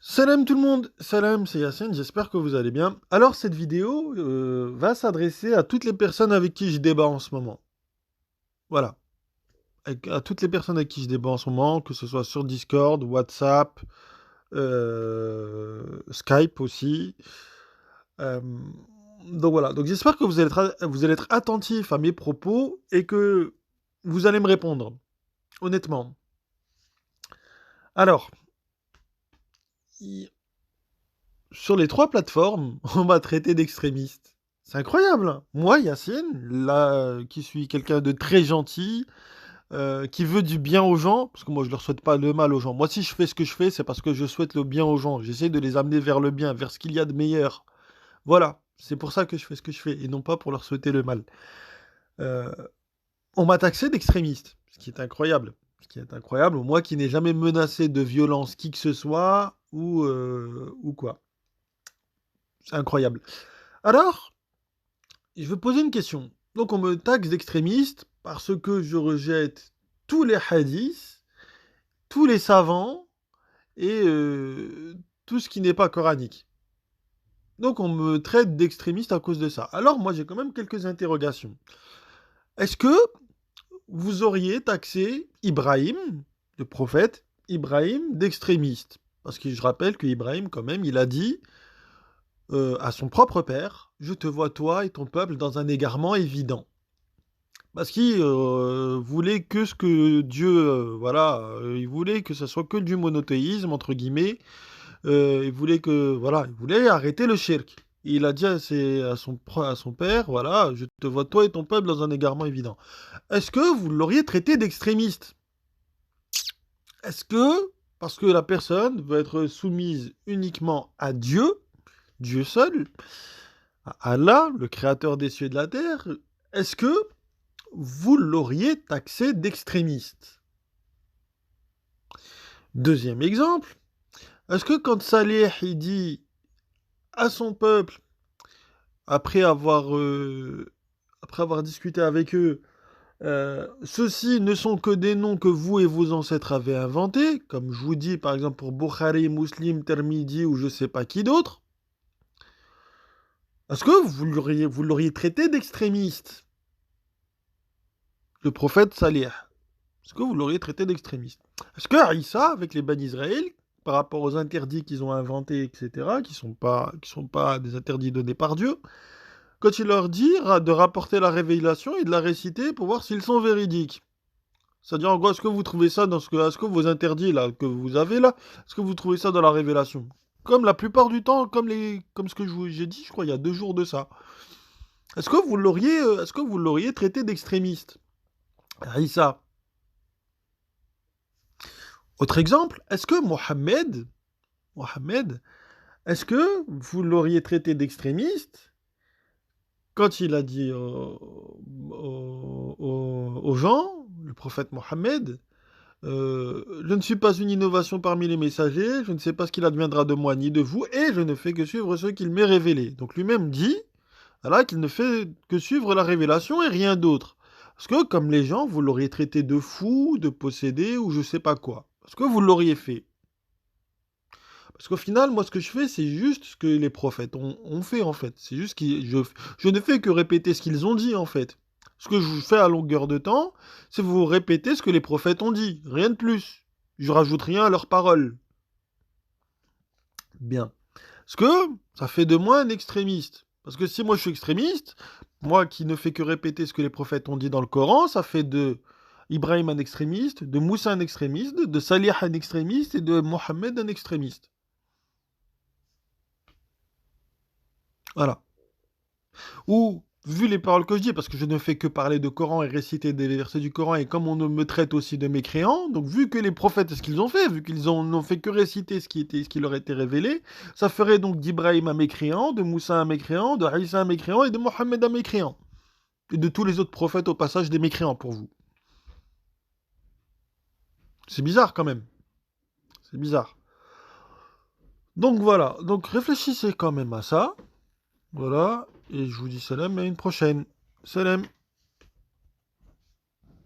Salam tout le monde, salam, c'est Yacine, j'espère que vous allez bien. Alors cette vidéo va s'adresser à toutes les personnes avec qui je débat en ce moment. Voilà, à toutes les personnes avec qui je débat en ce moment, que ce soit sur Discord, WhatsApp, Skype aussi. Euh, donc voilà, donc j'espère que vous allez être attentifs à mes propos et que vous allez me répondre, honnêtement. Alors, i- sur les trois plateformes, on m'a traité d'extrémiste. C'est incroyable, hein. Moi, Yacine, là, qui suis quelqu'un de très gentil, qui veut du bien aux gens, parce que moi, je leur souhaite pas le mal aux gens. Moi, si je fais ce que je fais, c'est parce que je souhaite le bien aux gens. J'essaie de les amener vers le bien, vers ce qu'il y a de meilleur. Voilà, c'est pour ça que je fais ce que je fais, et non pas pour leur souhaiter le mal. Euh, on m'a taxé d'extrémiste, ce qui est incroyable. Ce qui est incroyable, moi qui n'ai jamais menacé de violence qui que ce soit, ou quoi. C'est incroyable. Alors, je veux poser une question. Donc on me taxe d'extrémiste parce que je rejette tous les hadiths, tous les savants et tout ce qui n'est pas coranique. Donc on me traite d'extrémiste à cause de ça. Alors moi j'ai quand même quelques interrogations. Est-ce que vous auriez taxé Ibrahim, le prophète Ibrahim, d'extrémiste? Parce que je rappelle que Ibrahim quand même il a dit à son propre père, je te vois toi et ton peuple dans un égarement évident. Parce qu'il voulait que ce que Dieu, voilà, il voulait que ça soit que du monothéisme, entre guillemets. Il voulait que, voilà, il voulait arrêter le shirk. Et il a dit à son père, voilà, je te vois toi et ton peuple dans un égarement évident. Est-ce que vous l'auriez traité d'extrémiste? Est-ce que, parce que la personne veut être soumise uniquement à Dieu, Dieu seul, à Allah, le créateur des cieux et de la terre, est-ce que vous l'auriez taxé d'extrémiste? Deuxième exemple, est-ce que quand Salih il dit à son peuple, après avoir, euh, après avoir discuté avec eux, ceux-ci ne sont que des noms que vous et vos ancêtres avez inventés, comme je vous dis par exemple pour Bukhari, Muslim, Termidi ou je sais pas qui d'autre, est-ce que vous l'auriez traité d'extrémiste, le prophète Salih? Est-ce que vous l'auriez traité d'extrémiste? Est-ce que Issa, avec les Bani Israël, par rapport aux interdits qu'ils ont inventés, etc., qui sont pas des interdits donnés par Dieu, quand il leur dit de rapporter la révélation et de la réciter pour voir s'ils sont véridiques? C'est-à-dire, en gros, est-ce que vous trouvez ça est-ce que vos interdits là que vous avez là, est-ce que vous trouvez ça dans la révélation? Comme la plupart du temps, comme ce que j'ai dit, je crois, il y a 2 jours de ça. Est-ce que vous l'auriez traité d'extrémiste, Issa? Autre exemple, est-ce que Mohamed, est-ce que vous l'auriez traité d'extrémiste quand il a dit aux gens, le prophète Mohammed, je ne suis pas une innovation parmi les messagers, je ne sais pas ce qu'il adviendra de moi ni de vous, et je ne fais que suivre ce qu'il m'est révélé. Donc lui-même dit, voilà, qu'il ne fait que suivre la révélation et rien d'autre. Parce que comme les gens, vous l'auriez traité de fou, de possédé ou je sais pas quoi. Parce que vous l'auriez fait. Parce qu'au final, moi, ce que je fais, c'est juste ce que les prophètes ont fait, en fait. C'est juste que je ne fais que répéter ce qu'ils ont dit, en fait. Ce que je fais à longueur de temps, c'est vous répéter ce que les prophètes ont dit. Rien de plus. Je rajoute rien à leurs paroles. Bien. Parce que ça fait de moi un extrémiste. Parce que si moi je suis extrémiste, moi qui ne fais que répéter ce que les prophètes ont dit dans le Coran, ça fait de Ibrahim un extrémiste, de Moussa un extrémiste, de Salih un extrémiste et de Mohammed un extrémiste. Voilà. Ou, vu les paroles que je dis, parce que je ne fais que parler de Coran et réciter des versets du Coran, et comme on me traite aussi de mécréant, donc vu que les prophètes, ce qu'ils ont fait, vu qu'ils n'ont fait que réciter ce qui leur était révélé, ça ferait donc d'Ibrahim un mécréant, de Moussa un mécréant, de Isa un mécréant, et de Mohammed un mécréant. Et de tous les autres prophètes au passage des mécréants pour vous. C'est bizarre quand même. C'est bizarre. Donc voilà, donc réfléchissez quand même à ça. Voilà, et je vous dis salam et à une prochaine. Salam.